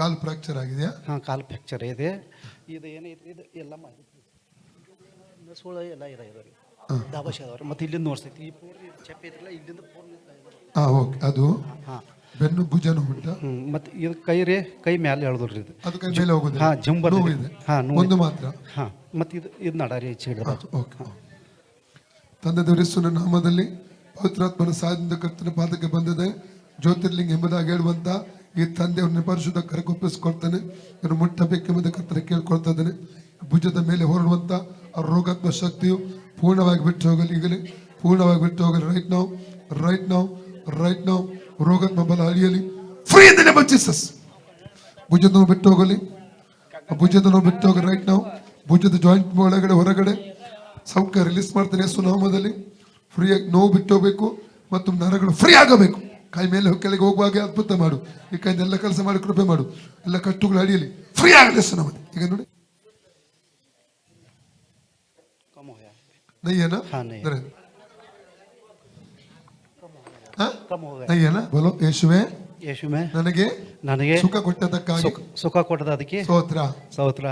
ಕಾಲು fracture ಆಗಿದೆಯಾ? ಹಾಂ, ಕಾಲು fracture ಇದೆ. ಇದು ಏನೈತಿ, ಇದು ಎಲ್ಲ ಸೋಳ ಎಲ್ಲ ಇದಾವೆ, ದಾಬಾಶೆ ಅದಾವ್ರಿ. ಮತ್ತು ಇಲ್ಲಿಂದ ನೋಡ್ತೈತಿ, ಈ ಪೂರ್ತಿ ಚಪ್ಪೆ ಐತ್ರಲ್ಲ, ಇಲ್ಲಿಂದ ಓಕೆ. ಅದು ಹಾಂ, ಬೆನ್ನು ಭುಜನು ಉಂಟ. ಮತ್ತು ಇದು ಕೈ ಕೈ ಮ್ಯಾಲೆ ಎಳ್ದ್ರಿ ಇದು. ಅದು ಕೈ ಮೇಲೆ ಹೋಗೋದು. ಹಾಂ, ಜಂಬರ್ ಇದೆ. ಹಾಂ, ಒಂದು ಮಾತ್ರ. ಹಾಂ, ಮತ್ತು ಇದು ನಡಾರಿ ಚೀಡ ಬಾಜು. ಓಕೆ. ತಂದೆ ದೇವರಿಸುವ ನಾಮದಲ್ಲಿ ಪವಿತ್ರಾತ್ಮನ ಸಹಾಯದಿಂದ ಕರ್ತನ ಪಾದಕ್ಕೆ ಬಂದಿದೆ. ಜ್ಯೋತಿರ್ಲಿಂಗ ಎಂಬುದಾಗಿ ಹೇಳುವಂತ ಈ ತಂದೆಯವ್ರನ್ನ ಪರಿಶುದ್ಧ ಕರಗೊಪ್ಪಿಸ್ಕೊಳ್ತಾನೆ. ಇವರು ಮುಟ್ಟಬೇಕೆಂಬುದು ಕರ್ತನ ಕೇಳ್ಕೊಳ್ತಾ ಇದ್ದಾನೆ. ಭುಜದ ಮೇಲೆ ಹೊರಡುವಂತ ಆ ರೋಗಾತ್ಮ ಶಕ್ತಿಯು ಪೂರ್ಣವಾಗಿ ಬಿಟ್ಟು ಹೋಗಲಿ. ಈಗಲೇ ಪೂರ್ಣವಾಗಿ ಬಿಟ್ಟು ಹೋಗಲಿ. Right now, right now, right now. ರೋಗಾತ್ಮ ಬಲ ಅಳಿಯಲಿ. Free in the name of Jesus. ಭುಜದ ನೋವು ಬಿಟ್ಟು ಹೋಗಲಿ. ಭುಜದ ನೋವು ಬಿಟ್ಟು ಹೋಗಲಿ. Right now. ಭುಜದ ಜಾಯಿಂಟ್ ಒಳಗಡೆ ಹೊರಗಡೆ ಸೌಖ್ಯ ರಿಲೀಸ್ ಮಾಡ್ತಾನೆ ಯೇಸು ನಾಮದಲ್ಲಿ. ಫ್ರೀಯಾಗಿ ನೋವು ಬಿಟ್ಟು ಹೋಗ್ಬೇಕು ಮತ್ತು ನರಗಳು ಫ್ರೀ ಆಗಬೇಕು. ಕೈ ಮೇಲೆ ಕೆಳಗೆ ಹೋಗುವಾಗ ಅದ್ಭುತ ಮಾಡು. ಈ ಕೈಯಿಂದ ಎಲ್ಲ ಕೆಲಸ ಮಾಡಿ ಕೃಪೆ ಮಾಡು. ಎಲ್ಲ ಕಟ್ಟುಗಳು ಅಡಿಯಲಿ ಫ್ರೀ ಆಗಲಿ ಯೇಸು ನಾಮದಲ್ಲಿ. ಈಗ ನೋಡಿ ನಯ್ಯನ ನಯ್ಯನ ಬೋಲೋ. ಯೇಸುವೆ ಯೇಸುವೆ ನನಗೆ ನನಗೆ ಸುಖ ಕೊಟ್ಟದಕ್ಕಾಗಿ ಸುಖ ಕೊಟ್ಟದ ಅದಕ್ಕೆ ಸ್ತೋತ್ರ. ಸ್ತೋತ್ರ.